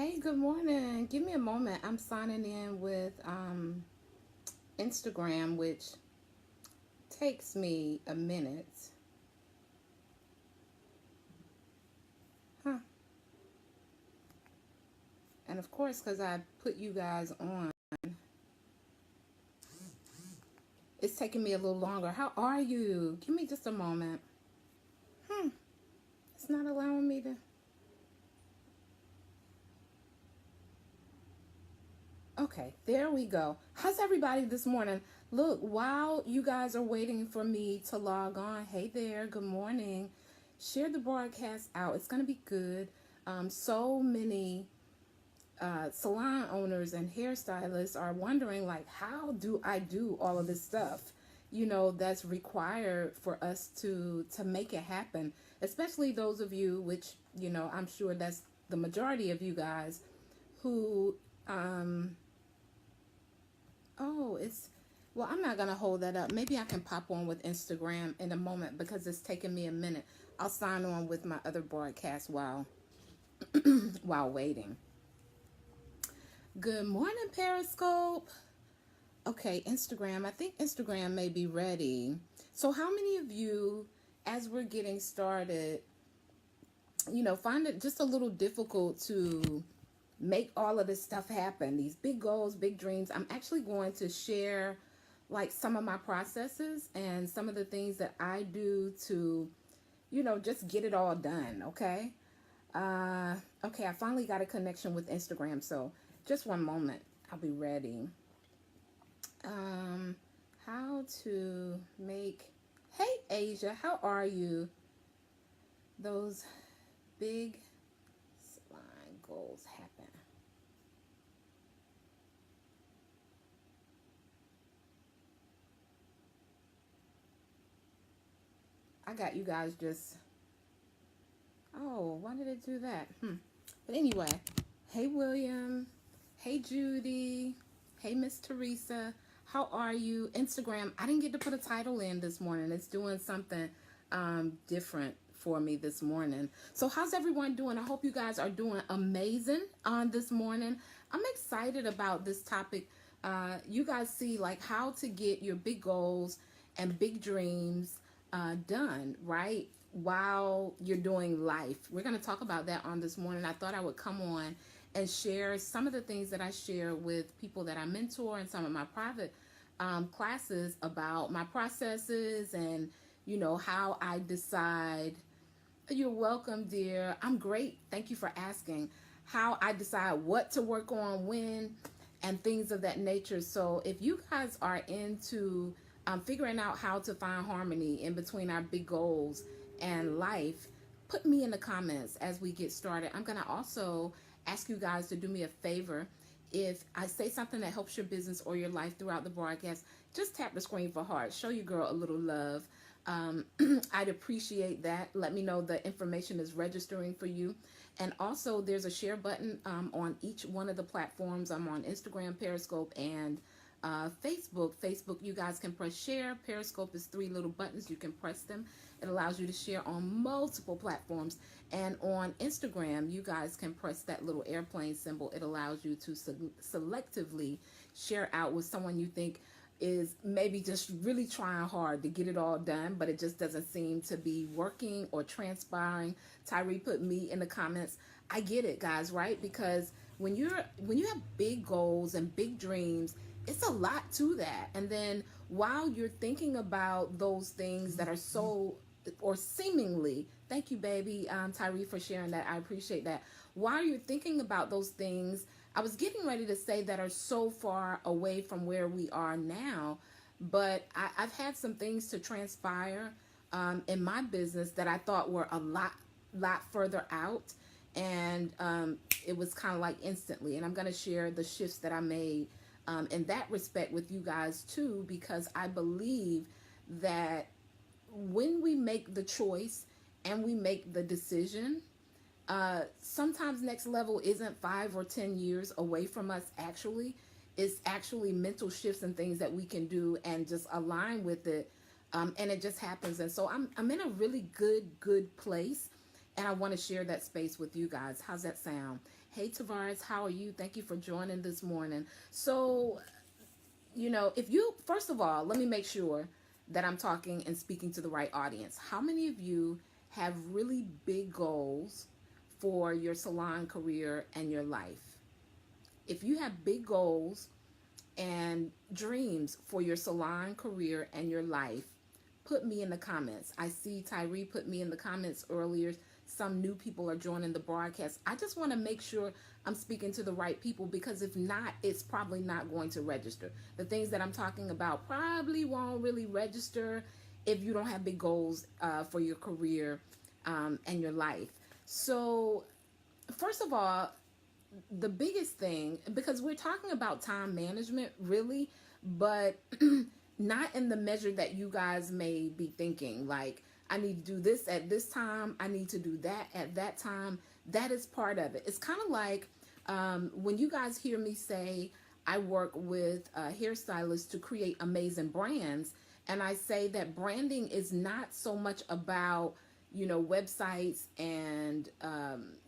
Hey, good morning. Give me a moment. I'm signing in with Instagram, which takes me a minute. Huh. And of course, because I put you guys on, it's taking me a little longer. How are you? Give me just a moment. It's not allowing me to. Okay, there we go. How's everybody this morning? Look, while you guys are waiting for me to log on, hey there, good morning. Share the broadcast out. It's going to be good. So many salon owners and hairstylists are wondering, like, how do I do all of this stuff, that's required for us to make it happen, especially those of you, which, I'm sure that's the majority of you guys who oh, well, I'm not gonna hold that up. Maybe I can pop on with Instagram in a moment because it's taking me a minute. I'll sign on with my other broadcast while waiting. Good morning, Periscope. Okay, Instagram. I think Instagram may be ready. So how many of you, as we're getting started, find it just a little difficult to make all of this stuff happen, these big goals, big dreams? I'm actually going to share like some of my processes and some of the things that I do to, just get it all done. Okay. Okay. I finally got a connection with Instagram. So just one moment. I'll be ready. How to make, hey Asia, how are you? Those big salon goals happen. I got you guys just, oh, why did it do that? But anyway, hey William, hey Judy, hey Miss Teresa, how are you? Instagram, I didn't get to put a title in this morning. It's doing something different for me this morning. So how's everyone doing? I hope you guys are doing amazing on this morning. I'm excited about this topic. You guys see like how to get your big goals and big dreams done, right? While you're doing life. We're going to talk about that on this morning. I thought I would come on and share some of the things that I share with people that I mentor and some of my private classes about my processes and, how I decide. You're welcome, dear. I'm great. Thank you for asking. How I decide what to work on when and things of that nature. So if you guys are into figuring out how to find harmony in between our big goals and life, put me in the comments as we get started. I'm going to also ask you guys to do me a favor. If I say something that helps your business or your life throughout the broadcast, just tap the screen for heart. Show your girl a little love. I'd appreciate that. Let me know the information is registering for you. And also there's a share button on each one of the platforms. I'm on Instagram, Periscope, and Facebook. Facebook, you guys can press share. Periscope is 3 little buttons. You can press them. It allows you to share on multiple platforms. And on Instagram, you guys can press that little airplane symbol. It allows you to selectively share out with someone you think is maybe just really trying hard to get it all done, but it just doesn't seem to be working or transpiring. Tyree put me in the comments. I get it, guys, right? Because when you have big goals and big dreams, it's a lot to that. And then while you're thinking about those things that are so, or seemingly, thank you, baby, Tyree, for sharing that. I appreciate that. While you're thinking about those things, I was getting ready to say that are so far away from where we are now, but I've had some things to transpire in my business that I thought were a lot further out, and it was kind of like instantly. And I'm going to share the shifts that I made in that respect with you guys too, because I believe that when we make the choice and we make the decision, sometimes next level isn't 5 or 10 years away from us. Actually, it's actually mental shifts and things that we can do and just align with it. And it just happens. And so I'm in a really good place. And I want to share that space with you guys. How's that sound? Hey, Tavares, how are you? Thank you for joining this morning. So, if you, first of all, let me make sure that I'm talking and speaking to the right audience. How many of you have really big goals for your salon career and your life? If you have big goals and dreams for your salon career and your life, put me in the comments. I see Tyree put me in the comments earlier. Some new people are joining the broadcast. I just want to make sure I'm speaking to the right people, because if not, it's probably not going to register. The things that I'm talking about probably won't really register if you don't have big goals for your career and your life. So first of all, the biggest thing, because we're talking about time management really, but not in the measure that you guys may be thinking, like I need to do this at this time, I need to do that at that time. That is part of it. It's kind of like when you guys hear me say I work with hairstylists to create amazing brands, and I say that branding is not so much about websites and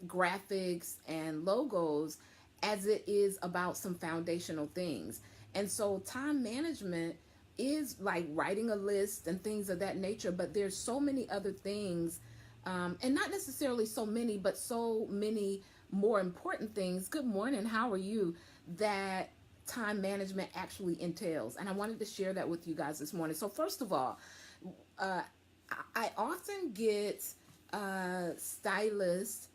graphics and logos as it is about some foundational things. And so time management is like writing a list and things of that nature, but there's so many other things, and not necessarily so many, but so many more important things. Good morning, how are you? That time management actually entails. And I wanted to share that with you guys this morning. So first of all, I often get stylists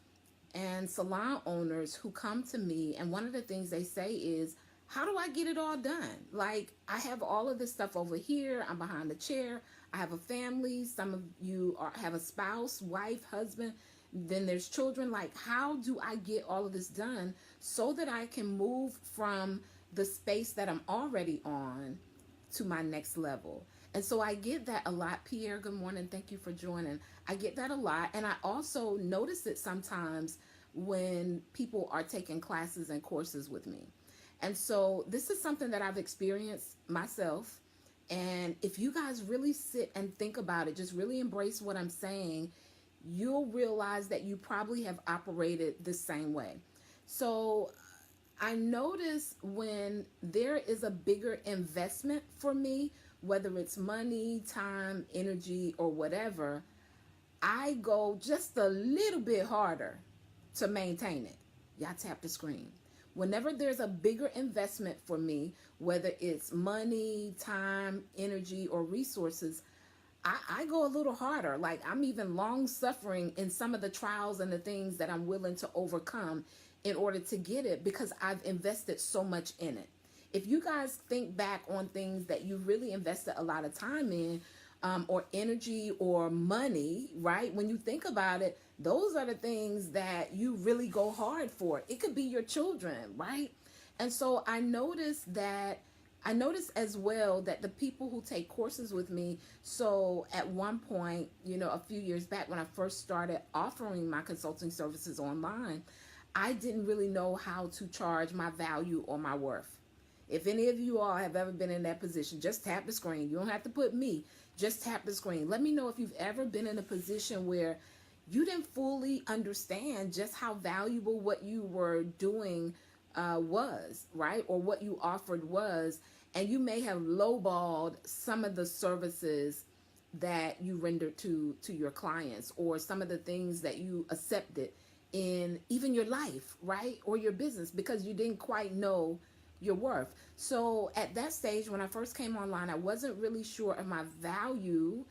and salon owners who come to me, and one of the things they say is, how do I get it all done? Like, I have all of this stuff over here. I'm behind the chair. I have a family. Some of you have a spouse, wife, husband. Then there's children. Like, how do I get all of this done so that I can move from the space that I'm already on to my next level? And so I get that a lot. Pierre, good morning. Thank you for joining. I get that a lot. And I also notice it sometimes when people are taking classes and courses with me. And so this is something that I've experienced myself. And if you guys really sit and think about it, just really embrace what I'm saying, you'll realize that you probably have operated the same way. So I notice when there is a bigger investment for me, whether it's money, time, energy, or whatever, I go just a little bit harder to maintain it. Y'all tap the screen. Whenever there's a bigger investment for me, whether it's money, time, energy, or resources, I go a little harder. Like, I'm even long suffering in some of the trials and the things that I'm willing to overcome in order to get it, because I've invested so much in it. If you guys think back on things that you really invested a lot of time in, or energy or money, right? When you think about it, those are the things that you really go hard for. It could be your children, right? And so I notice as well that the people who take courses with me, so at one point, a few years back when I first started offering my consulting services online, I didn't really know how to charge my value or my worth. If any of you all have ever been in that position, just tap the screen. You don't have to put me, just tap the screen. Let me know if you've ever been in a position where you didn't fully understand just how valuable what you were doing was, right? Or what you offered was, and you may have lowballed some of the services that you rendered to your clients, or some of the things that you accepted in even your life, right? Or your business, because you didn't quite know your worth. So at that stage, when I first came online, I wasn't really sure of my value,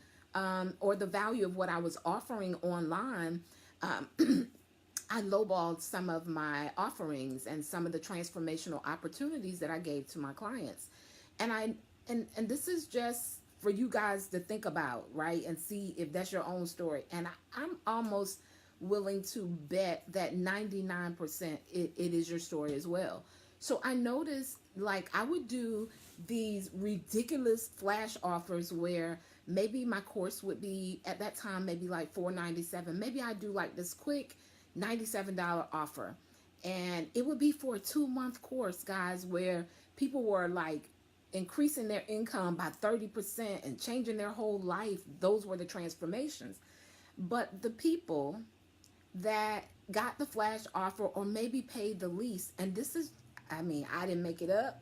or the value of what I was offering online. I lowballed some of my offerings and some of the transformational opportunities that I gave to my clients. And this is just for you guys to think about, right? And see if that's your own story. And I'm almost willing to bet that 99% it is your story as well. So I noticed, like, I would do these ridiculous flash offers where maybe my course would be at that time maybe like $4.97. Maybe I do like this quick $97 offer, and it would be for a 2-month course, guys, where people were like increasing their income by 30% and changing their whole life. Those were the transformations. But the people that got the flash offer or maybe paid the least. And this is, I mean, I didn't make it up.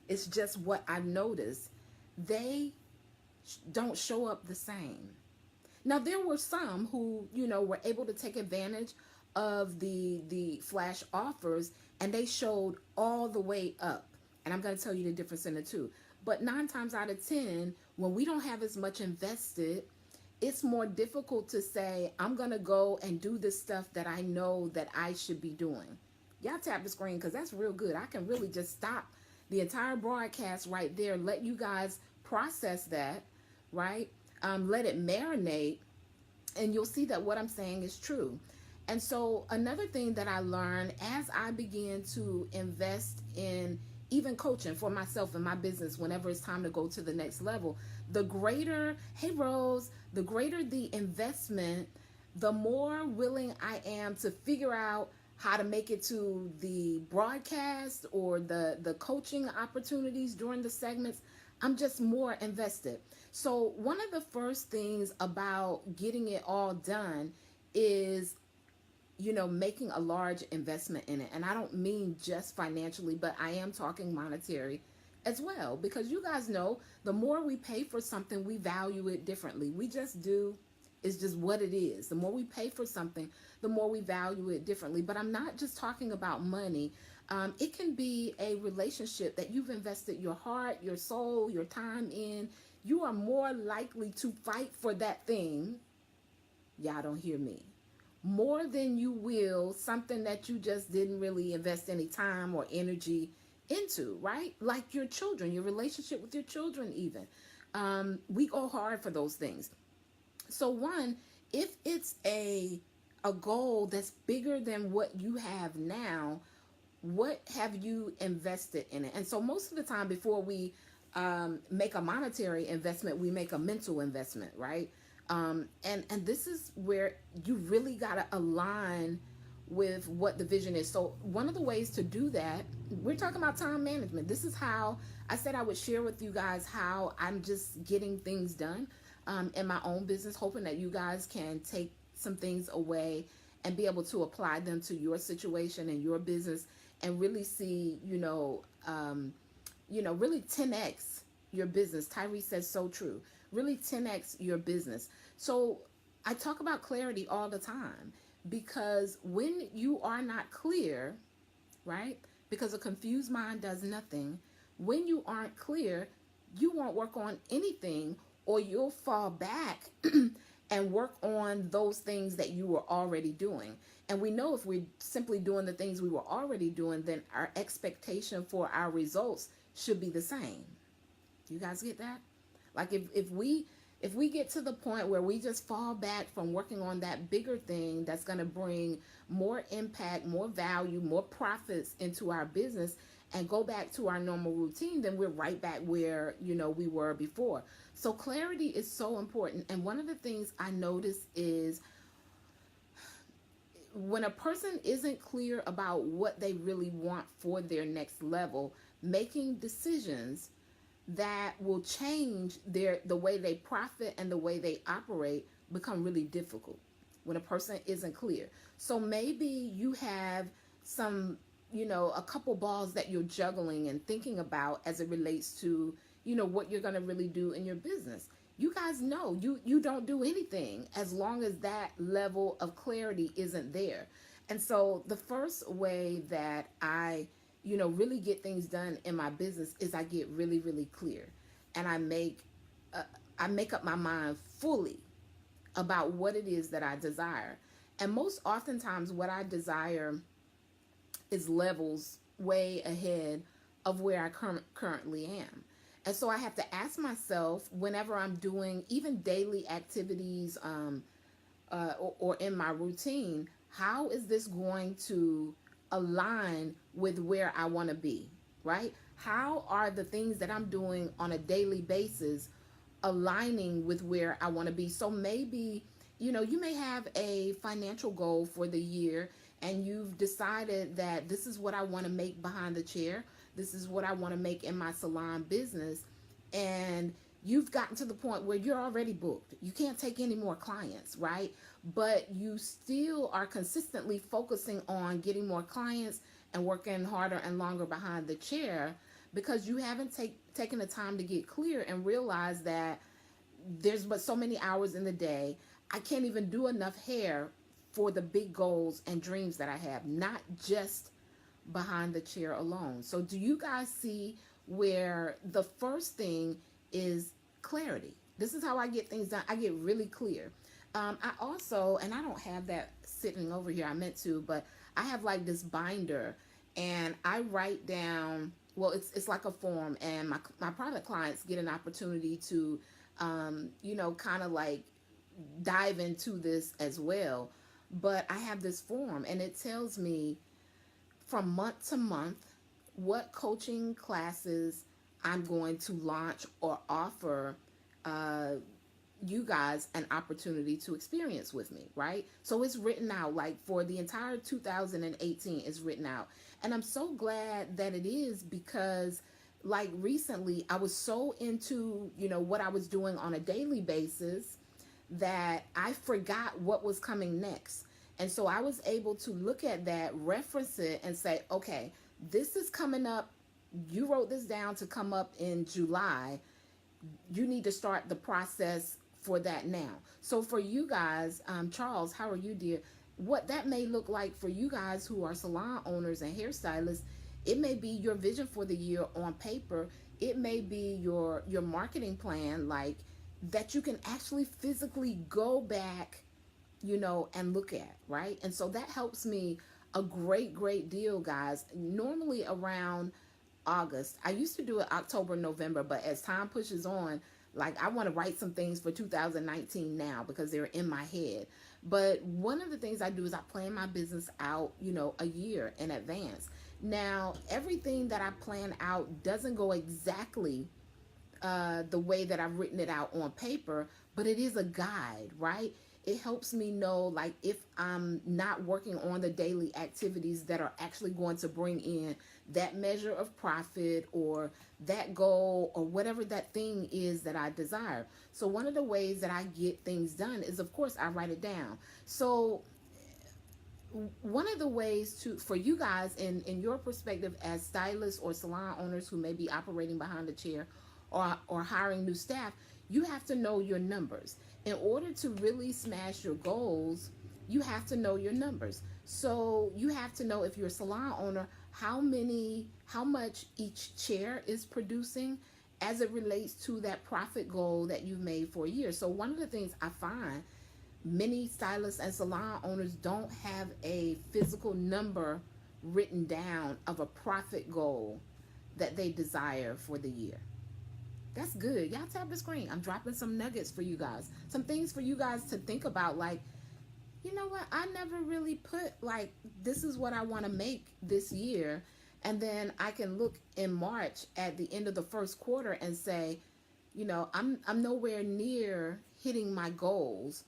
It's just what I've noticed. They don't show up the same. Now there were some who, were able to take advantage of the flash offers, and they showed all the way up. And I'm going to tell you the difference in the two. But 9 times out of 10, when we don't have as much invested, it's more difficult to say, I'm going to go and do the stuff that I know that I should be doing. Y'all tap the screen because that's real good. I can really just stop the entire broadcast right there, let you guys process that, right? Let it marinate, and you'll see that what I'm saying is true. And so another thing that I learned as I began to invest in even coaching for myself and my business, whenever it's time to go to the next level, the greater, hey Rose, the greater the investment, the more willing I am to figure out how to make it to the broadcast or the coaching opportunities during the segments. I'm just more invested. So one of the first things about getting it all done is, making a large investment in it. And I don't mean just financially, but I am talking monetary as well, because you guys know the more we pay for something, we value it differently. We just do. It's just what it is. The more we pay for something, the more we value it differently. But I'm not just talking about money. It can be a relationship that you've invested your heart, your soul, your time in. You are more likely to fight for that thing. Y'all don't hear me. More than you will something that you just didn't really invest any time or energy into, right? Like your children, your relationship with your children even. We go hard for those things. So one, if it's a goal that's bigger than what you have now, what have you invested in it? And so most of the time before we make a monetary investment, we make a mental investment, right? And this is where you really got to align with what the vision is. So one of the ways to do that, we're talking about time management. This is how I said I would share with you guys how I'm just getting things done in my own business, hoping that you guys can take some things away and be able to apply them to your situation and your business and really see, really 10x your business. Tyree says so true. Really 10x your business. So I talk about clarity all the time, because when you are not clear, right? Because a confused mind does nothing. When you aren't clear, you won't work on anything, or you'll fall back and work on those things that you were already doing. And we know if we're simply doing the things we were already doing, then our expectation for our results should be the same. You guys get that? Like if we get to the point where we just fall back from working on that bigger thing that's going to bring more impact, more value, more profits into our business, and go back to our normal routine, then we're right back where, we were before. So clarity is so important. And one of the things I notice is when a person isn't clear about what they really want for their next level, making decisions that will change the way they profit and the way they operate become really difficult when a person isn't clear. So maybe you have some, a couple balls that you're juggling and thinking about as it relates to, what you're going to really do in your business. You guys know you don't do anything as long as that level of clarity isn't there. And so the first way that I really get things done in my business is I get really, really clear, and I make up my mind fully about what it is that I desire. And most oftentimes what I desire is levels way ahead of where I currently am. And so I have to ask myself, whenever I'm doing even daily activities or in my routine, how is this going to align with where I want to be, right? How are the things that I'm doing on a daily basis aligning with where I want to be? So maybe, you may have a financial goal for the year, and you've decided that this is what I want to make behind the chair. This is what I want to make in my salon business. And you've gotten to the point where you're already booked. You can't take any more clients, right? But you still are consistently focusing on getting more clients and working harder and longer behind the chair because you haven't taken the time to get clear and realize that there's but so many hours in the day. I can't even do enough hair for the big goals and dreams that I have, not just behind the chair alone. So do you guys see where the first thing is clarity? This is how I get things done. I get really clear. I also, and I don't have that sitting over here, I meant to, but I have like this binder and I write down, well, it's like a form, and my private clients get an opportunity to, kind of like dive into this as well. But I have this form and it tells me from month to month what coaching classes I'm going to launch or offer uh, you guys an opportunity to experience with me, right? So it's written out, like for the entire 2018 is written out. And I'm so glad that it is because like recently I was so into, what I was doing on a daily basis that I forgot what was coming next. And so I was able to look at that, reference it, and say, okay, this is coming up. You wrote this down to come up in July. You need to start the process for that now. So for you guys, Charles, how are you, dear? What that may look like for you guys who are salon owners and hairstylists, it may be your vision for the year on paper. It may be your marketing plan, like that you can actually physically go back, and look at, right? And so that helps me a great deal, guys. Normally around August. I used to do it October, November, but as time pushes on, like I want to write some things for 2019 now because they're in my head. But one of the things I do is I plan my business out, a year in advance. Now, everything that I plan out doesn't go exactly the way that I've written it out on paper, but it is a guide, right? It helps me know, like, if I'm not working on the daily activities that are actually going to bring in that measure of profit or that goal or whatever that thing is that I desire. So one of the ways that I get things done is, of course, I write it down. So one of the ways for you guys in your perspective as stylists or salon owners who may be operating behind the chair or hiring new staff, you have to know your numbers. In order to really smash your goals, you have to know your numbers. So you have to know, if you're a salon owner, how much each chair is producing as it relates to that profit goal that you've made for a year. So one of the things I find, many stylists and salon owners don't have a physical number written down of a profit goal that they desire for the year. That's good. Y'all tap the screen. I'm dropping some nuggets for you guys. Some things for you guys to think about, like, you know what? I never really put, like, this is what I want to make this year. And then I can look in March at the end of the first quarter and say, I'm nowhere near hitting my goals.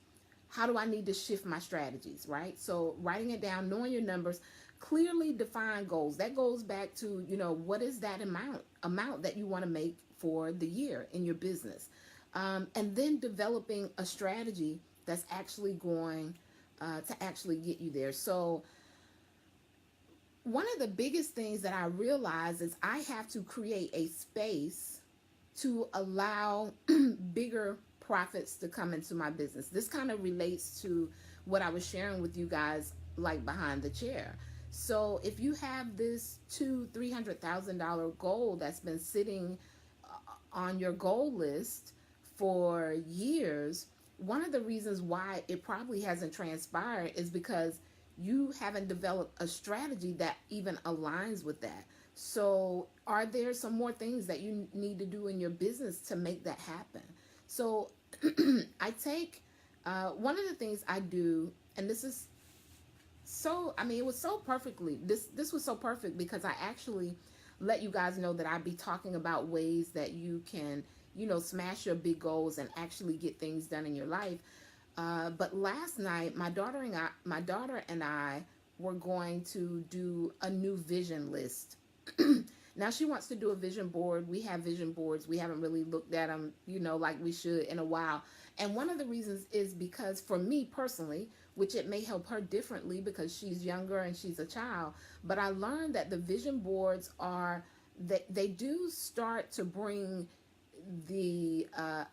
How do I need to shift my strategies, right? So writing it down, knowing your numbers, clearly define goals. That goes back to, what is that amount that you want to make for the year in your business. And then developing a strategy that's actually going to actually get you there. So one of the biggest things that I realize is I have to create a space to allow bigger profits to come into my business. This kind of relates to what I was sharing with you guys, like behind the chair. So if you have this $200,000-$300,000 goal that's been sitting on your goal list for years, one of the reasons why it probably hasn't transpired is because you haven't developed a strategy that even aligns with that. So are there some more things that you need to do in your business to make that happen? So I take one of the things I do, and this is it was so perfectly, this was so perfect because I actually let you guys know that I'd be talking about ways that you can, smash your big goals and actually get things done in your life. But last night, my daughter and I were going to do a new vision list. Now she wants to do a vision board. We have vision boards. We haven't really looked at them, like we should in a while. And one of the reasons is because for me personally, which it may help her differently because she's younger and she's a child, but I learned that the vision boards are, they do start to bring the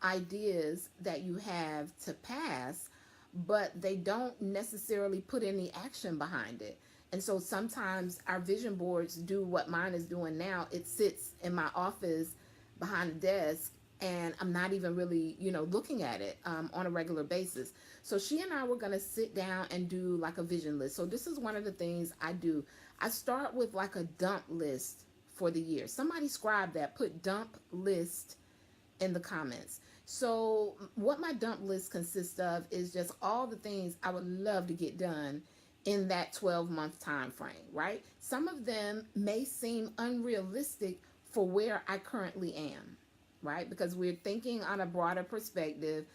ideas that you have to pass, but they don't necessarily put any action behind it. And so sometimes our vision boards do what mine is doing now. It sits in my office behind a desk, and I'm not even really, looking at it on a regular basis. So she and I were going to sit down and do like a vision list. So this is one of the things I do. I start with like a dump list for the year. Somebody scribe that, put dump list in the comments. So what my dump list consists of is just all the things I would love to get done in that 12-month time frame, right? Some of them may seem unrealistic for where I currently am, right? Because we're thinking on a broader perspective.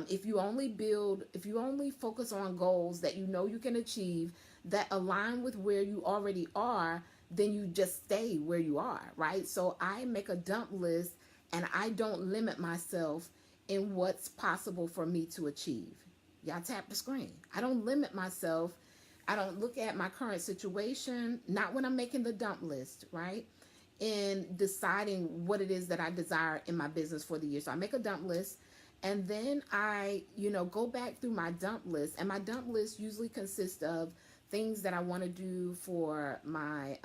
If you only focus on goals that you can achieve, that align with where you already are, then you just stay where you are, right? So I make a dump list, and I don't limit myself in what's possible for me to achieve. Y'all tap the screen. I don't limit myself. I don't look at my current situation, not when I'm making the dump list, right? In deciding what it is that I desire in my business for the year. So I make a dump list, and then I, go back through my dump list. And my dump list usually consists of things that I want to do for my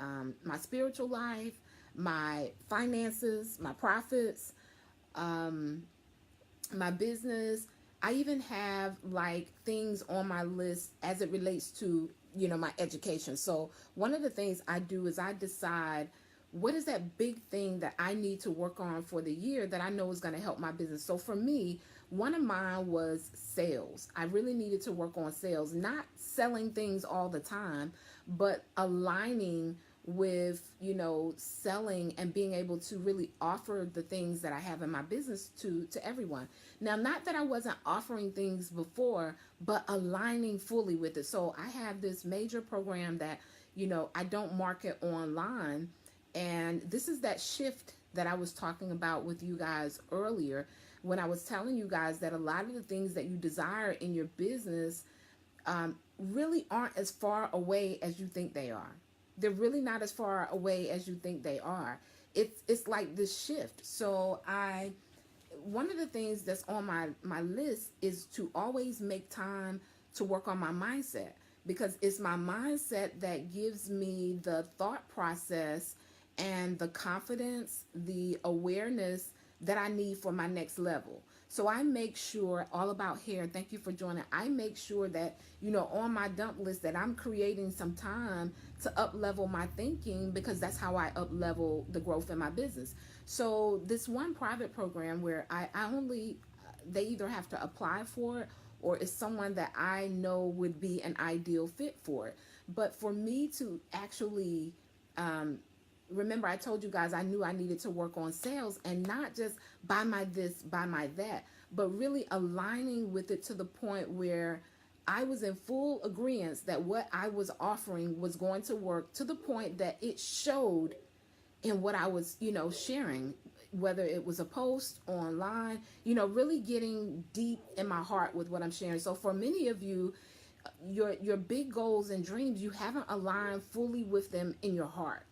spiritual life, my finances, my profits, my business. I even have like things on my list as it relates to, my education. So one of the things I do is I decide what is that big thing that I need to work on for the year that I know is going to help my business. So for me, one of mine was sales. I really needed to work on sales, not selling things all the time, but aligning with, selling and being able to really offer the things that I have in my business to everyone. Now, not that I wasn't offering things before, but aligning fully with it. So I have this major program that, I don't market online. And this is that shift that I was talking about with you guys earlier when I was telling you guys that a lot of the things that you desire in your business really aren't as far away as you think they are. They're really not as far away as you think they are. It's like this shift. So one of the things that's on my list is to always make time to work on my mindset, because it's my mindset that gives me the thought process and the confidence, the awareness that I need for my next level. So I make sure, all about hair, thank you for joining. I make sure that, on my dump list that I'm creating some time to up level my thinking, because that's how I up level the growth in my business. So this one private program where they either have to apply for it or it's someone that I know would be an ideal fit for it. But for me to actually, remember, I told you guys I knew I needed to work on sales, and not just buy my this, buy my that, but really aligning with it to the point where I was in full agreement that what I was offering was going to work, to the point that it showed in what I was, sharing, whether it was a post online, really getting deep in my heart with what I'm sharing. So for many of you, your big goals and dreams, you haven't aligned fully with them in your heart.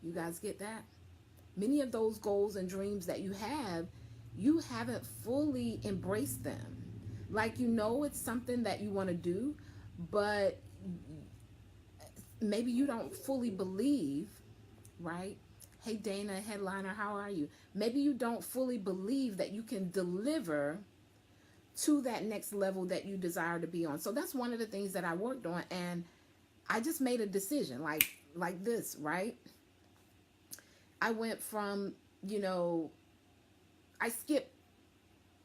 You guys get that? Many of those goals and dreams that you haven't fully embraced them. Like, it's something that you want to do, but maybe you don't fully believe, right? Hey, Dana, headliner, how are you? Maybe you don't fully believe that you can deliver to that next level that you desire to be on. So that's one of the things that I worked on, and I just made a decision like this, right? I went from, I skipped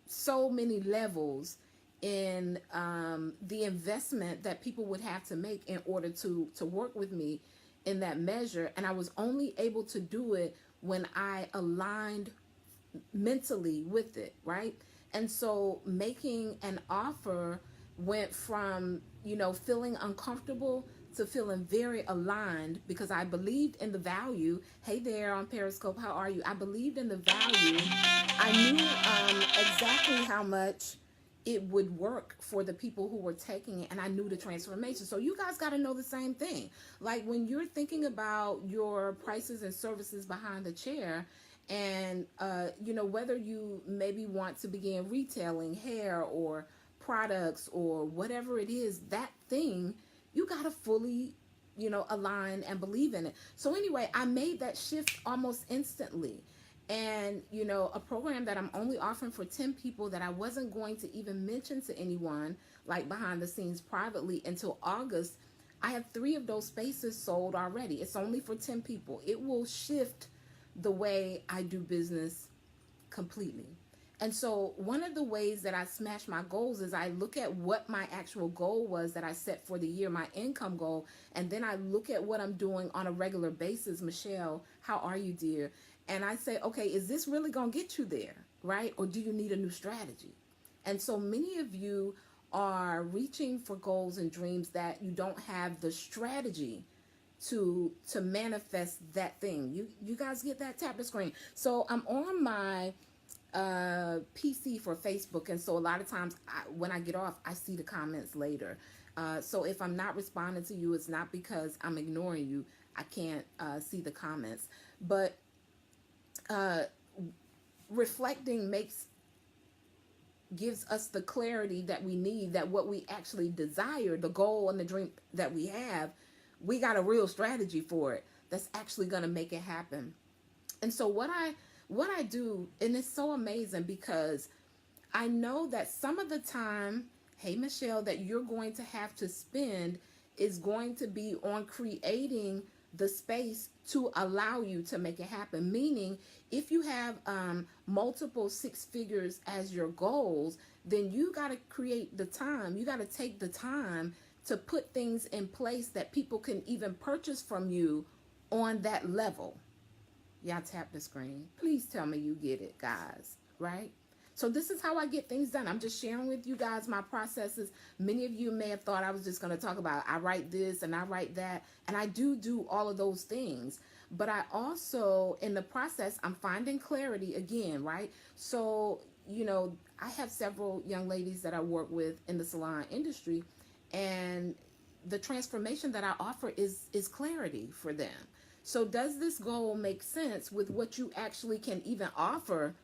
so many levels in the investment that people would have to make in order to work with me in that measure. And I was only able to do it when I aligned mentally with it, right? And so making an offer went from, feeling uncomfortable to feeling very aligned because I believed in the value. Hey there on Periscope, how are you? I believed in the value. I knew exactly how much it would work for the people who were taking it, and I knew the transformation. So you guys got to know the same thing. Like when you're thinking about your prices and services behind the chair, and whether you maybe want to begin retailing hair or products or whatever it is, that thing, you got to fully align and believe in it. So anyway, I made that shift almost instantly. And a program that I'm only offering for 10 people, that I wasn't going to even mention to anyone, like behind the scenes privately, until August. I have 3 of those spaces sold already. It's only for 10 people. It will shift the way I do business completely. And so one of the ways that I smash my goals is I look at what my actual goal was that I set for the year, my income goal, and then I look at what I'm doing on a regular basis. Michelle, how are you, dear? And I say, okay, is this really going to get you there, right? Or do you need a new strategy? And so many of you are reaching for goals and dreams that you don't have the strategy to manifest that thing. You guys get that? Tap the screen. So I'm on my PC for Facebook, and so a lot of times when I get off, I see the comments later. So if I'm not responding to you, it's not because I'm ignoring you. I can't see the comments. But reflecting gives us the clarity that we need, that what we actually desire, the goal and the dream that we have, we got a real strategy for it that's actually going to make it happen. And so what I do, and it's so amazing because I know that some of the time, hey Michelle, that you're going to have to spend is going to be on creating the space to allow you to make it happen. Meaning, if you have multiple 6 figures as your goals, then you got to create the time. You got to take the time to put things in place that people can even purchase from you on that level. Y'all tap the screen. Please tell me you get it, guys, right? So this is how I get things done. I'm just sharing with you guys my processes. Many of you may have thought I was just going to talk about I write this and I write that, and I do all of those things. But I also, in the process, I'm finding clarity again, right? So, I have several young ladies that I work with in the salon industry, and the transformation that I offer is clarity for them. So does this goal make sense with what you actually can even offer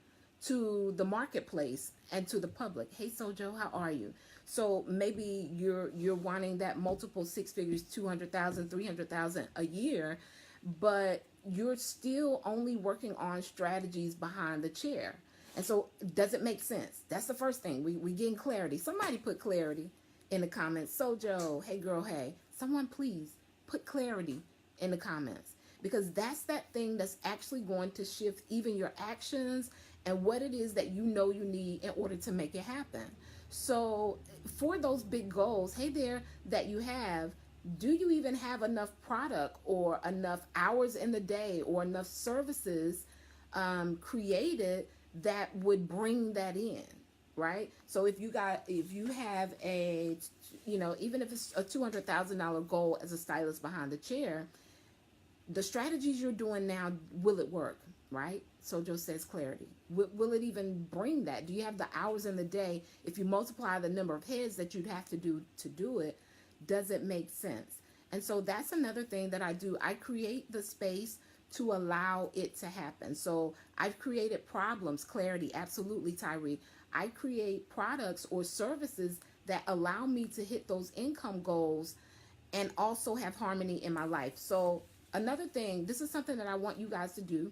to the marketplace and to the public? Hey Sojo, how are you? So maybe you're wanting that multiple 6 figures, 200,000, 300,000 a year, but you're still only working on strategies behind the chair. And so does it make sense? That's the first thing. We getting clarity. Somebody put clarity in the comments. Sojo, hey girl, hey. Someone please put clarity in the comments, because that's that thing that's actually going to shift even your actions and what it is that you need in order to make it happen. So for those big goals, hey there, that you have, do you even have enough product or enough hours in the day or enough services created that would bring that in, right? So if you have a, even if it's a $200,000 goal as a stylist behind the chair, the strategies you're doing now, will it work, right? Sojo says clarity. Will it even bring that? Do you have the hours in the day? If you multiply the number of heads that you'd have to do it, does it make sense? And so that's another thing that I do. I create the space to allow it to happen. So I've created problems, clarity, absolutely, Tyree. I create products or services that allow me to hit those income goals and also have harmony in my life. So another thing, this is something that I want you guys to do.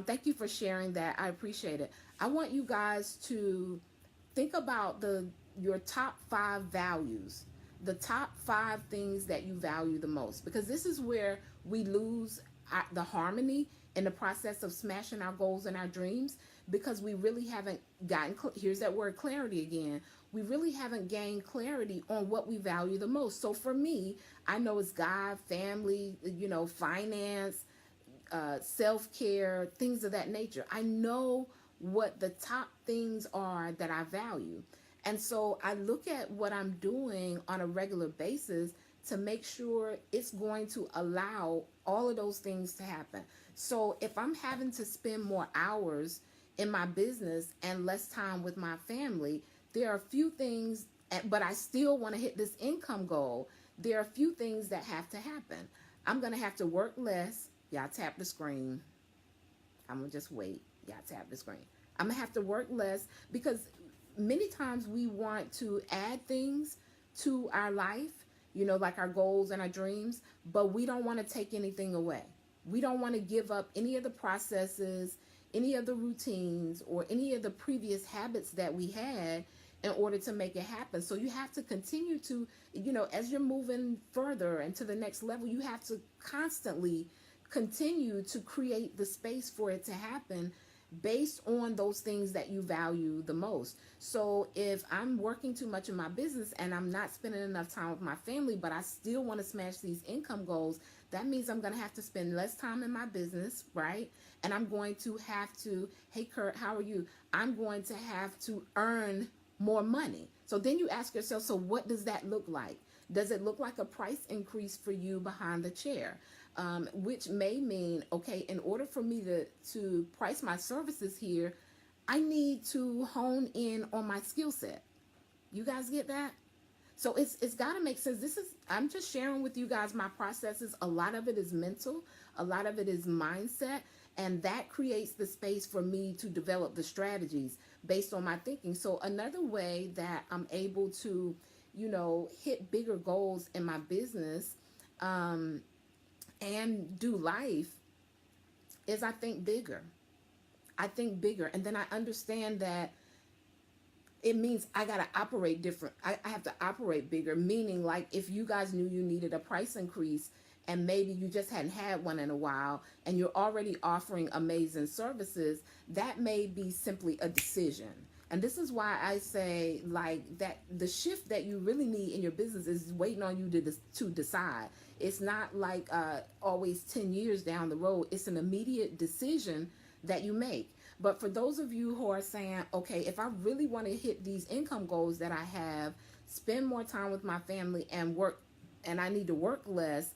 Thank you for sharing that. I appreciate it. I want you guys to think about your top 5 values, the top 5 things that you value the most, because this is where we lose the harmony in the process of smashing our goals and our dreams, because we really haven't gotten, here's that word clarity again, we really haven't gained clarity on what we value the most. So for me, I know it's God, family, finance, self-care, things of that nature. I know what the top things are that I value. And so I look at what I'm doing on a regular basis to make sure it's going to allow all of those things to happen. So if I'm having to spend more hours in my business and less time with my family, there are a few things, but I still want to hit this income goal. There are a few things that have to happen. I'm going to have to work less. Y'all tap the screen. I'm going to just wait. Y'all tap the screen. I'm going to have to work less because many times we want to add things to our life, like our goals and our dreams, but we don't want to take anything away. We don't want to give up any of the processes, any of the routines, or any of the previous habits that we had in order to make it happen. So you have to continue to, as you're moving further and to the next level, you have to constantly continue to create the space for it to happen based on those things that you value the most. So if I'm working too much in my business and I'm not spending enough time with my family, but I still want to smash these income goals, that means I'm going to have to spend less time in my business, right? And I'm going to have to, hey Kurt, how are you? I'm going to have to earn more money. So then you ask yourself, so what does that look like? Does it look like a price increase for you behind the chair? Which may mean, okay, in order for me to price my services here, I need to hone in on my skill set. You guys get that? So it's got to make sense. I'm just sharing with you guys my processes. A lot of it is mental. A lot of it is mindset. And that creates the space for me to develop the strategies based on my thinking. So another way that I'm able to, hit bigger goals in my business, and do life is I think bigger. I think bigger. And then I understand that it means I got to operate different. I have to operate bigger, meaning like if you guys knew you needed a price increase and maybe you just hadn't had one in a while and you're already offering amazing services, that may be simply a decision. And this is why I say like that the shift that you really need in your business is waiting on you to decide. It's not like always 10 years down the road. It's an immediate decision that you make. But for those of you who are saying, okay, if I really want to hit these income goals that I have, spend more time with my family and work, and I need to work less,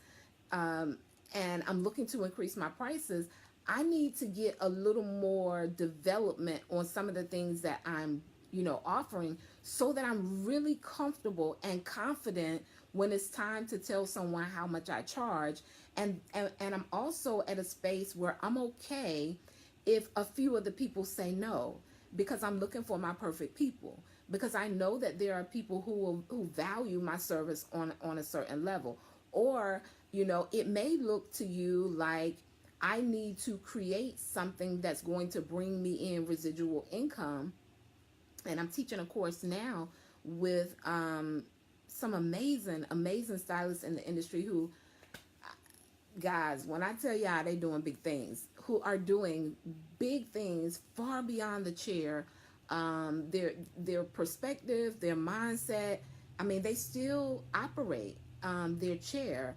and I'm looking to increase my prices, I need to get a little more development on some of the things that I'm, offering so that I'm really comfortable and confident when it's time to tell someone how much I charge. And I'm also at a space where I'm okay if a few of the people say no, because I'm looking for my perfect people, because I know that there are people who value my service on a certain level. Or, it may look to you like I need to create something that's going to bring me in residual income. And I'm teaching a course now with some amazing stylists in the industry who, guys, when I tell y'all they doing big things, who are doing big things far beyond the chair, their perspective, their mindset. I mean, they still operate their chair,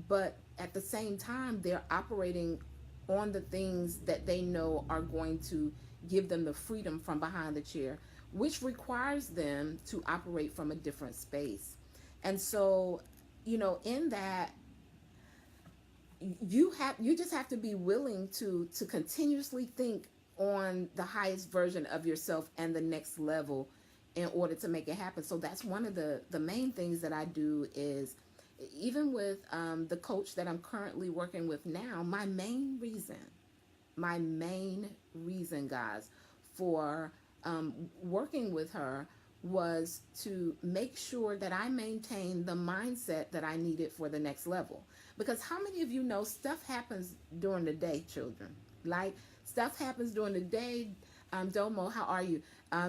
but at the same time, they're operating on the things that they know are going to give them the freedom from behind the chair, which requires them to operate from a different space. And so, in that, you just have to be willing to continuously think on the highest version of yourself and the next level in order to make it happen. So that's one of the main things that I do is, even with the coach that I'm currently working with now, my main reason, guys, for working with her was to make sure that I maintain the mindset that I needed for the next level. Because how many of you know stuff happens during the day, children? Like, stuff happens during the day. Domo, how are you?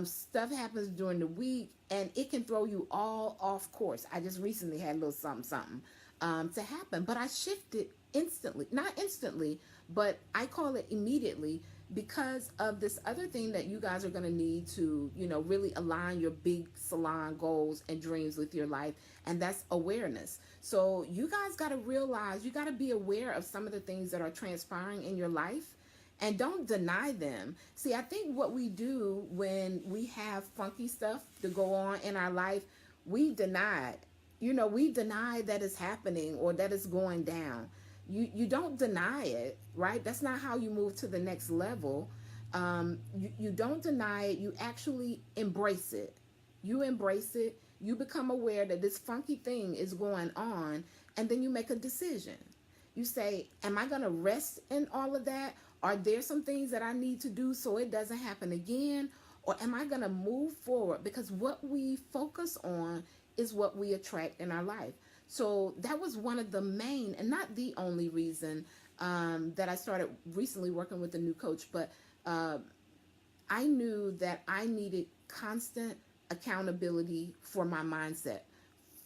Stuff happens during the week, and it can throw you all off course. I just recently had a little something to happen, but I shifted instantly. Not instantly, but I call it immediately, because of this other thing that you guys are going to need to, really align your big salon goals and dreams with your life, and that's awareness. So you guys got to realize, you got to be aware of some of the things that are transpiring in your life, and don't deny them. See, I think what we do when we have funky stuff to go on in our life, we deny it. we deny that it's happening or that it's going down. You don't deny it, right? That's not how you move to the next level. You don't deny it. You actually embrace it. You embrace it. You become aware that this funky thing is going on, and then you make a decision. You say, am I going to rest in all of that? Are there some things that I need to do so it doesn't happen again? Or am I going to move forward? Because what we focus on is what we attract in our life. So that was one of the main, and not the only reason that I started recently working with a new coach, but I knew that I needed constant accountability for my mindset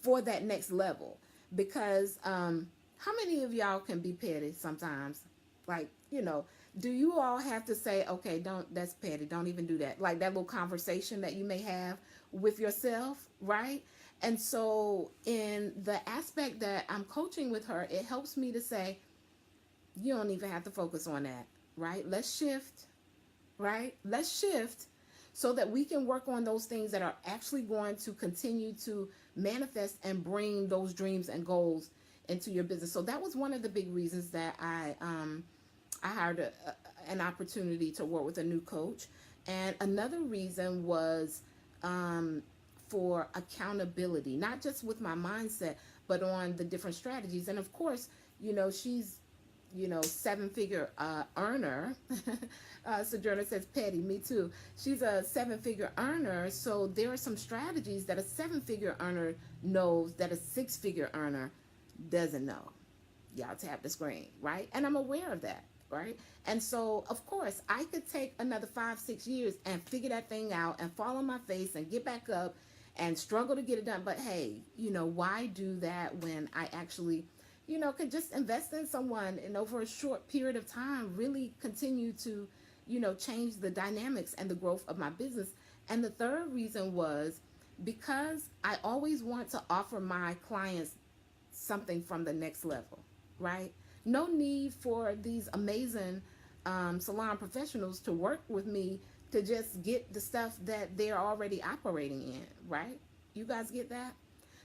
for that next level. Because how many of y'all can be petty sometimes? Like, do you all have to say, okay, that's petty, don't even do that? Like that little conversation that you may have with yourself, right? And so in the aspect that I'm coaching with her, it helps me to say, you don't even have to focus on that, right? Let's shift, right? Let's shift so that we can work on those things that are actually going to continue to manifest and bring those dreams and goals into your business. So that was one of the big reasons that I hired an opportunity to work with a new coach. And another reason was for accountability, not just with my mindset, but on the different strategies. And of course, she's, seven-figure earner. Sojourner says, petty, me too. She's a seven-figure earner. So there are some strategies that a seven-figure earner knows that a six-figure earner doesn't know. Y'all tap the screen, right? And I'm aware of that, right? And so, of course, I could take another 5-6 years and figure that thing out and fall on my face and get back up and struggle to get it done. But hey, why do that when I actually, could just invest in someone and over a short period of time really continue to, change the dynamics and the growth of my business. And the third reason was because I always want to offer my clients something from the next level, right? No need for these amazing salon professionals to work with me to just get the stuff that they're already operating in, right? You guys get that?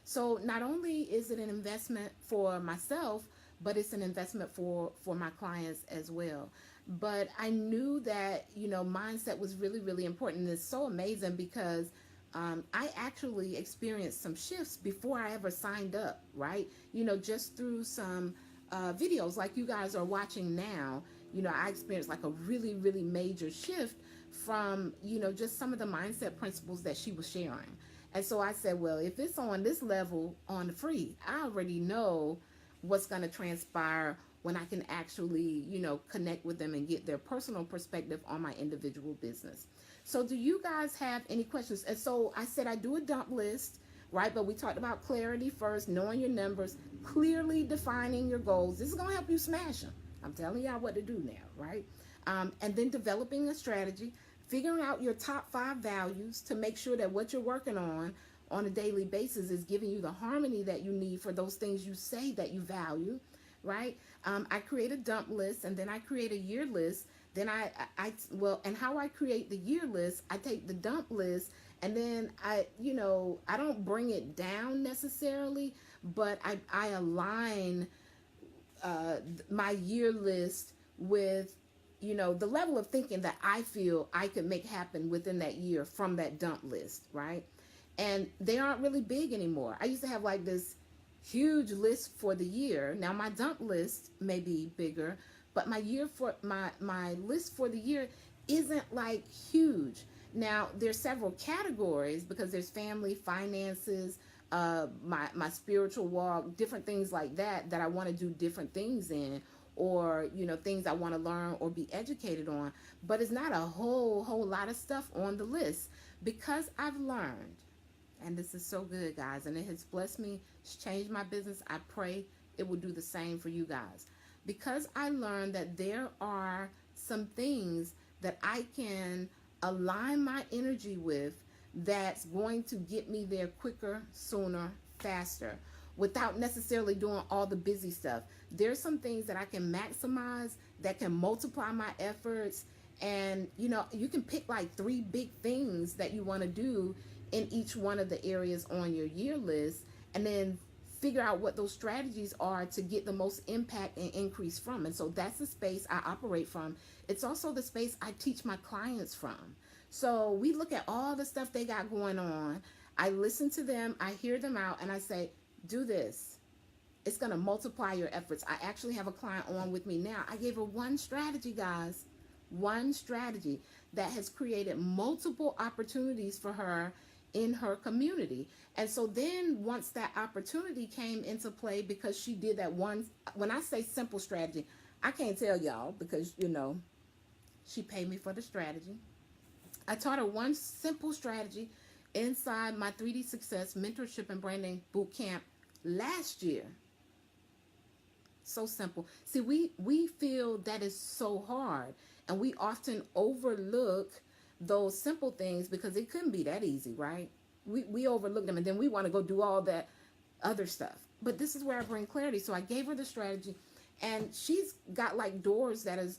So not only is it an investment for myself, but it's an investment for my clients as well. But I knew that, mindset was really, really important. And it's so amazing because I actually experienced some shifts before I ever signed up, right? Just through some videos like you guys are watching now, I experienced like a really, really major shift from, just some of the mindset principles that she was sharing. And so I said, well, if it's on this level on the free, I already know what's going to transpire when I can actually, connect with them and get their personal perspective on my individual business. So do you guys have any questions? And so I said I do a dump list, right? But we talked about clarity first, knowing your numbers, clearly defining your goals. This is going to help you smash them. I'm telling y'all what to do now, right? And then developing a strategy, figuring out your top 5 values to make sure that what you're working on a daily basis is giving you the harmony that you need for those things you say that you value, right? I create a dump list, and then I create a year list. Then and how I create the year list, I take the dump list, and then I don't bring it down necessarily, but I align my year list with the level of thinking that I feel I could make happen within that year from that dump list, right? And they aren't really big anymore. I used to have like this huge list for the year. Now my dump list may be bigger, but my list for the year isn't like huge. Now there's several categories because there's family, finances, my spiritual walk, different things like that I want to do different things in, or things I want to learn or be educated on. But it's not a whole lot of stuff on the list because I've learned, and this is so good, guys, and it has blessed me. It's changed my business. I pray it will do the same for you guys, because I learned that there are some things that I can align my energy with that's going to get me there quicker, sooner, faster, without necessarily doing all the busy stuff. There's some things that I can maximize that can multiply my efforts. And you can pick like 3 big things that you want to do in each one of the areas on your year list, and then figure out what those strategies are to get the most impact and increase from. And so that's the space I operate from. It's also the space I teach my clients from. So we look at all the stuff they got going on. I listen to them, I hear them out, and I say, do this. It's going to multiply your efforts. I actually have a client on with me now. I gave her one strategy, guys. One strategy that has created multiple opportunities for her in her community. And so then once that opportunity came into play, because she did that one, when I say simple strategy, I can't tell y'all because, you know, she paid me for the strategy. I taught her one simple strategy inside my 3D Success Mentorship and Branding Bootcamp last year. So simple. See, we feel that is so hard, and we often overlook those simple things because it couldn't be that easy, right? We overlook them, and then we want to go do all that other stuff. But this is where I bring clarity. So I gave her the strategy, and she's got like doors that is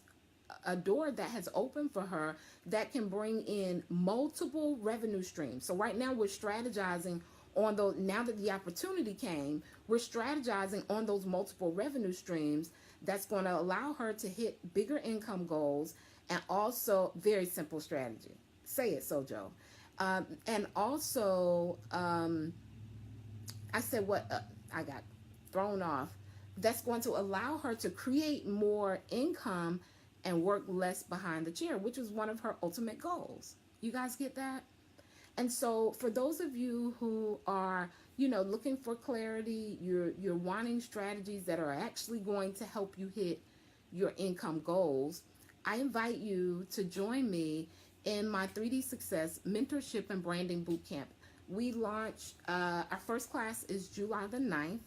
a door that has opened for her that can bring in multiple revenue streams. So right now we're strategizing on those. Now that the opportunity came, we're strategizing on those multiple revenue streams that's going to allow her to hit bigger income goals, and also very simple strategy. Say it, Sojo. And also, I said what I got thrown off. That's going to allow her to create more income and work less behind the chair, which is one of her ultimate goals. You guys get that? And so for those of you who are, you know, looking for clarity, you're wanting strategies that are actually going to help you hit your income goals, I invite you to join me in my 3D Success Mentorship and Branding Bootcamp. We launch, our first class is July the 9th.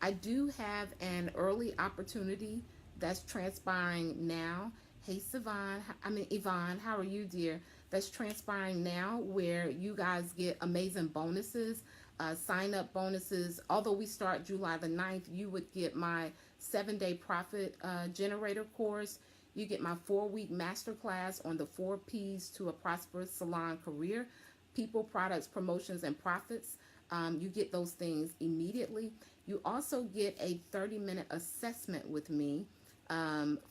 I do have an early opportunity that's transpiring now. Hey, Yvonne, how are you, dear? That's transpiring now, where you guys get amazing bonuses, sign-up bonuses. Although we start July the 9th, you would get my 7-day profit generator course. You get my 4-week masterclass on the 4 P's to a prosperous salon career: people, products, promotions, and profits. You get those things immediately. You also get a 30-minute assessment with me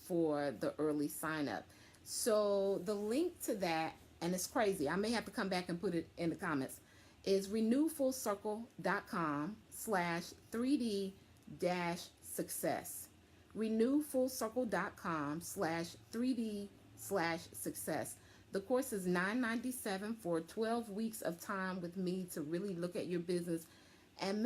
for the early sign up. So the link to that, and it's crazy, I may have to come back and put it in the comments, is renewfullcircle.com/3D-success. renewfullcircle.com/3D/success. The course is $9.97 for 12 weeks of time with me to really look at your business and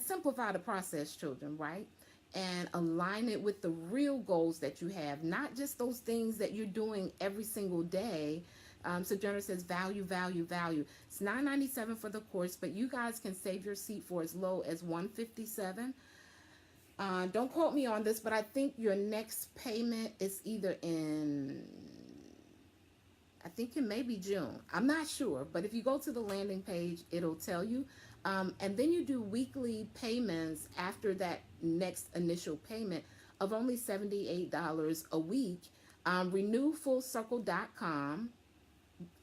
simplify the process, children, right? And align it with the real goals that you have, not just those things that you're doing every single day. Sojourner says value, value, value. It's $9.97 for the course, but you guys can save your seat for as low as $157. Don't quote me on this, but I think your next payment is either I think it may be June. I'm not sure, but if you go to the landing page, it'll tell you. And then you do weekly payments after that next initial payment of only $78 a week. Renewfullcircle.com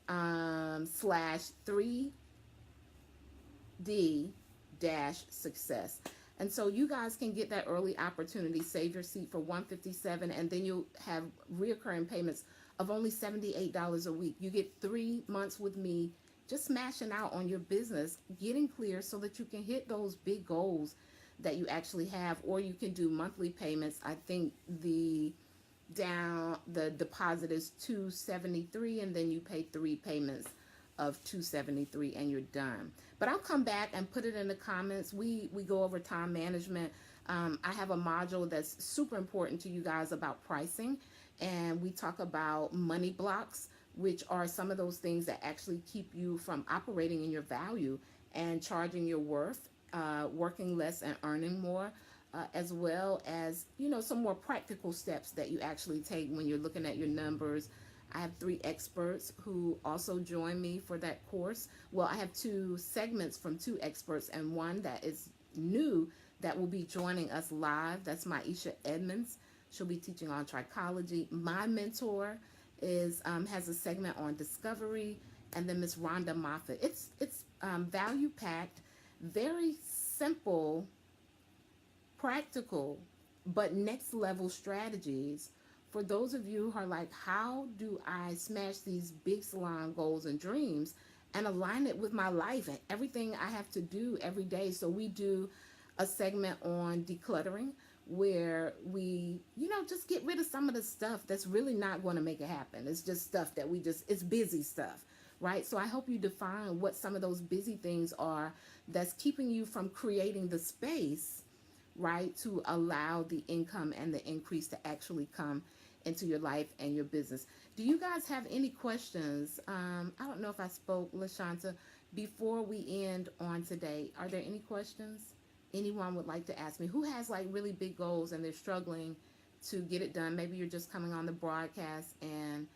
/3D-success. And so you guys can get that early opportunity, save your seat for $157, and then you'll have reoccurring payments of only $78 a week. You get 3 months with me, just smashing out on your business, getting clear so that you can hit those big goals that you actually have. Or you can do monthly payments. I think the deposit is $273, and then you pay 3 payments of $273, and you're done. But I'll come back and put it in the comments. We go over time management. I have a module that's super important to you guys about pricing, and we talk about money blocks, which are some of those things that actually keep you from operating in your value and charging your worth, working less and earning more, as well as, you know, some more practical steps that you actually take when you're looking at your numbers. I have 3 experts who also join me for that course. Well, I have 2 segments from 2 experts, and one that is new that will be joining us live. That's Maisha Edmonds. She'll be teaching on trichology. My mentor has a segment on discovery, and then Miss Rhonda Moffat. It's value packed, very simple, practical, but next level strategies for those of you who are like, how do I smash these big salon goals and dreams and align it with my life and everything I have to do every day? So we do a segment on decluttering where we, just get rid of some of the stuff that's really not going to make it happen. It's just stuff that it's busy stuff, right? So I help you define what some of those busy things are that's keeping you from creating the space, right, to allow the income and the increase to actually come into your life and your business. Do you guys have any questions? I don't know if I spoke, LaShanta, before we end on today. Are there any questions anyone would like to ask me? Who has like really big goals and they're struggling to get it done? Maybe you're just coming on the broadcast and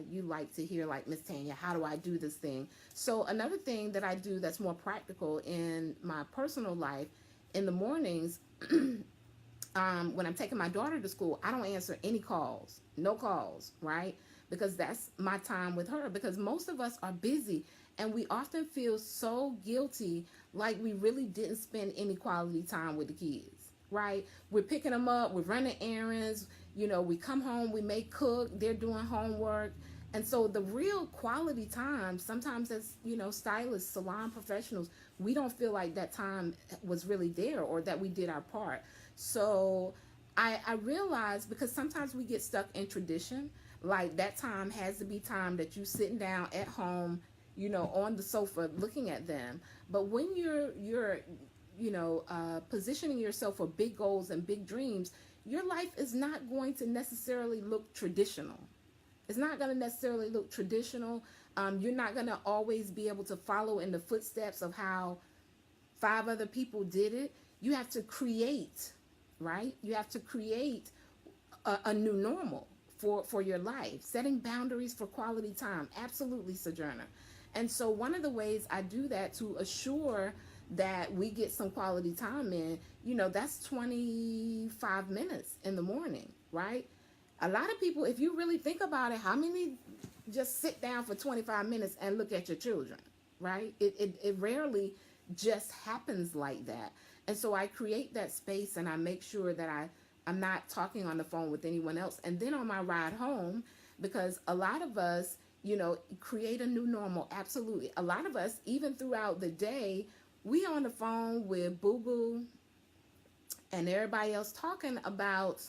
you like to hear like, Miss Tanya, how do I do this thing? So another thing that I do that's more practical in my personal life, in the mornings, when I'm taking my daughter to school, I don't answer any calls, no calls, right? Because that's my time with her, because most of us are busy and we often feel so guilty, like we really didn't spend any quality time with the kids, right? We're picking them up, we're running errands, we come home, we may cook, they're doing homework. And so the real quality time, sometimes as, stylists, salon professionals, we don't feel like that time was really there or that we did our part. So I realized, because sometimes we get stuck in tradition, like that time has to be time that you sitting down at home, on the sofa looking at them. But when you're positioning yourself for big goals and big dreams, your life is not going to necessarily look traditional. It's not going to necessarily look traditional. You're not going to always be able to follow in the footsteps of how 5 other people did it. You have to create, right? You have to create a new normal for your life. Setting boundaries for quality time. Absolutely, Sojourner. And so one of the ways I do that to assure that we get some quality time in, that's 25 minutes in the morning, right? A lot of people, if you really think about it, how many just sit down for 25 minutes and look at your children, right? It rarely just happens like that. And so I create that space and I make sure that I'm not talking on the phone with anyone else. And then on my ride home, because a lot of us, create a new normal. Absolutely. A lot of us, even throughout the day, we on the phone with Boo Boo and everybody else talking about,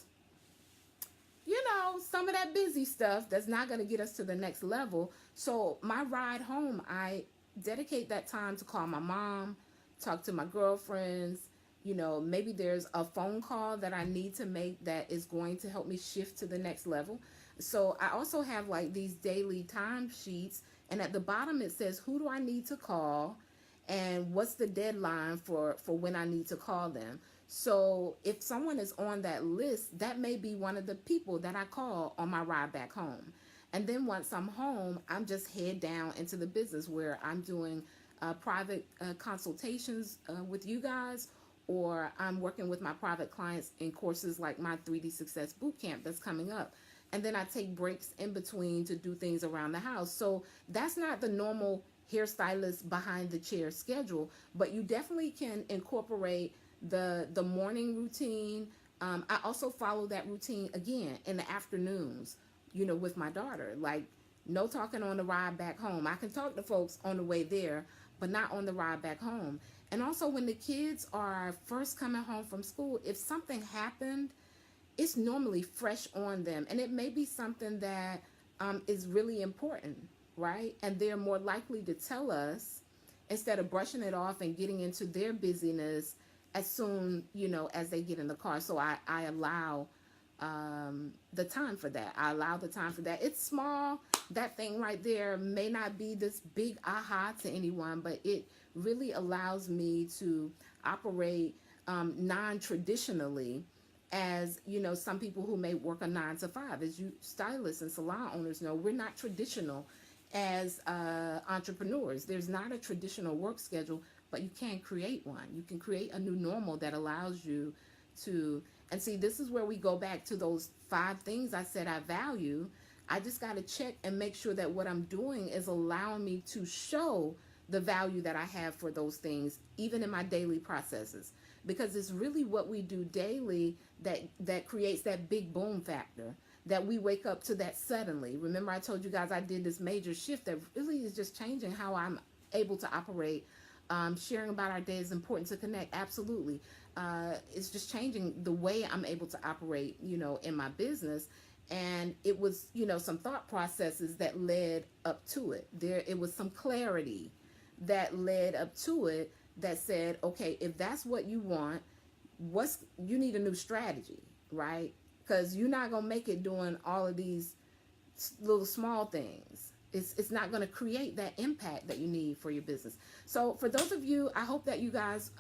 some of that busy stuff that's not going to get us to the next level. So my ride home, I dedicate that time to call my mom, talk to my girlfriends. Maybe there's a phone call that I need to make that is going to help me shift to the next level. So I also have like these daily time sheets, and at the bottom it says, who do I need to call and what's the deadline for when I need to call them. So if someone is on that list, that may be one of the people that I call on my ride back home. And then once I'm home, I'm just head down into the business where I'm doing private consultations with you guys, or I'm working with my private clients in courses like my 3D Success Bootcamp that's coming up. And then I take breaks in between to do things around the house. So that's not the normal hairstylist behind the chair schedule, but you definitely can incorporate the morning routine. I also follow that routine again in the afternoons, with my daughter. Like, no talking on the ride back home. I can talk to folks on the way there, but not on the ride back home. And also when the kids are first coming home from school, if something happened, it's normally fresh on them. And it may be something that is really important, right? And they're more likely to tell us instead of brushing it off and getting into their busyness as soon, as they get in the car. So I allow the time for that. I allow the time for that. It's small. That thing right there may not be this big aha to anyone, but it really allows me to operate non-traditionally, as some people who may work a 9 to 5. As you stylists and salon owners know, we're not traditional as entrepreneurs. There's not a traditional work schedule, but you can create one. You can create a new normal that allows you to, and see, this is where we go back to those 5 things I said I value. I just got to check and make sure that what I'm doing is allowing me to show the value that I have for those things, even in my daily processes, because it's really what we do daily that creates that big boom factor, that we wake up to that suddenly. Remember, I told you guys I did this major shift that really is just changing how I'm able to operate. Sharing about our day is important to connect. Absolutely. It's just changing the way I'm able to operate, in my business. And it was, some thought processes that led up to it. It was some clarity that led up to it that said, okay, if that's what you want, you need a new strategy, right? Because you're not going to make it doing all of these little small things. It's not going to create that impact that you need for your business. So for those of you, I hope that you guys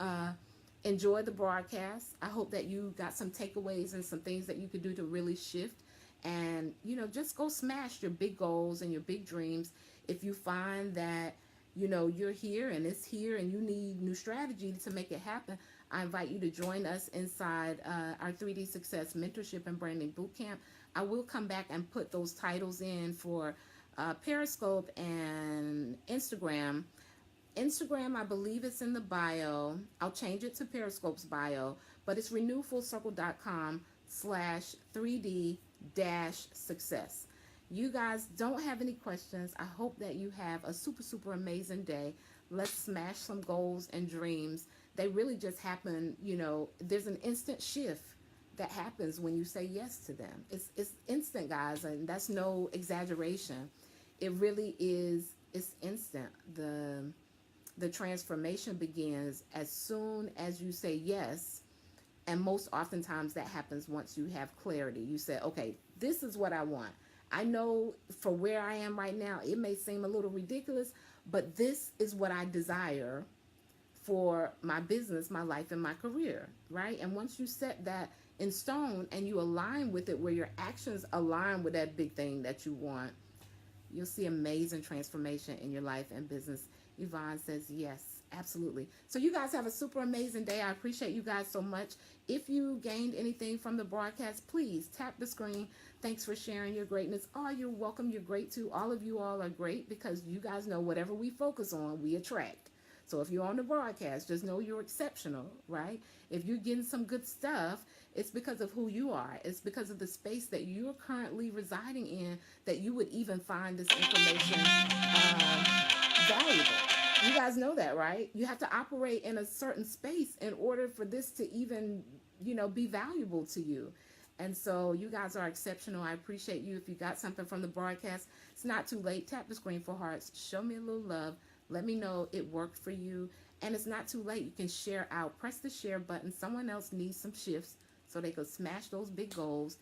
enjoyed the broadcast. I hope that you got some takeaways and some things that you could do to really shift and, just go smash your big goals and your big dreams. If you find that, you're here and it's here and you need new strategy to make it happen, I invite you to join us inside our 3D Success Mentorship and Branding Bootcamp. I will come back and put those titles in for Periscope and Instagram. Instagram, I believe it's in the bio. I'll change it to Periscope's bio, but it's renewfulcircle.com/3D-success. You guys don't have any questions. I hope that you have a super, super amazing day. Let's smash some goals and dreams. They really just happen, there's an instant shift that happens when you say yes to them. It's instant, guys, and that's no exaggeration. It really is. It's instant. The transformation begins as soon as you say yes, and most oftentimes that happens once you have clarity. You say, okay, this is what I want. I know for where I am right now, it may seem a little ridiculous, but this is what I desire for my business, my life, and my career, right? And once you set that in stone and you align with it, where your actions align with that big thing that you want, you'll see amazing transformation in your life and business. Yvonne says yes, absolutely. So you guys have a super amazing day. I appreciate you guys so much. If you gained anything from the broadcast, please tap the screen. Thanks for sharing your greatness. Oh, you're welcome. You're great too. All of you all are great, because you guys know whatever we focus on, we attract. So if you're on the broadcast, just know you're exceptional, right? If you're getting some good stuff, it's because of who you are. It's because of the space that you're currently residing in that you would even find this information valuable. You guys know that, right? You have to operate in a certain space in order for this to even, be valuable to you. And so you guys are exceptional. I appreciate you. If you got something from the broadcast, it's not too late. Tap the screen for hearts. Show me a little love. Let me know it worked for you. And it's not too late. You can share out. Press the share button. Someone else needs some shifts so they could smash those big goals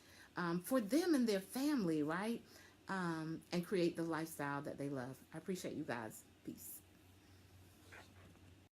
for them and their family, right? And create the lifestyle that they love. I appreciate you guys. Peace.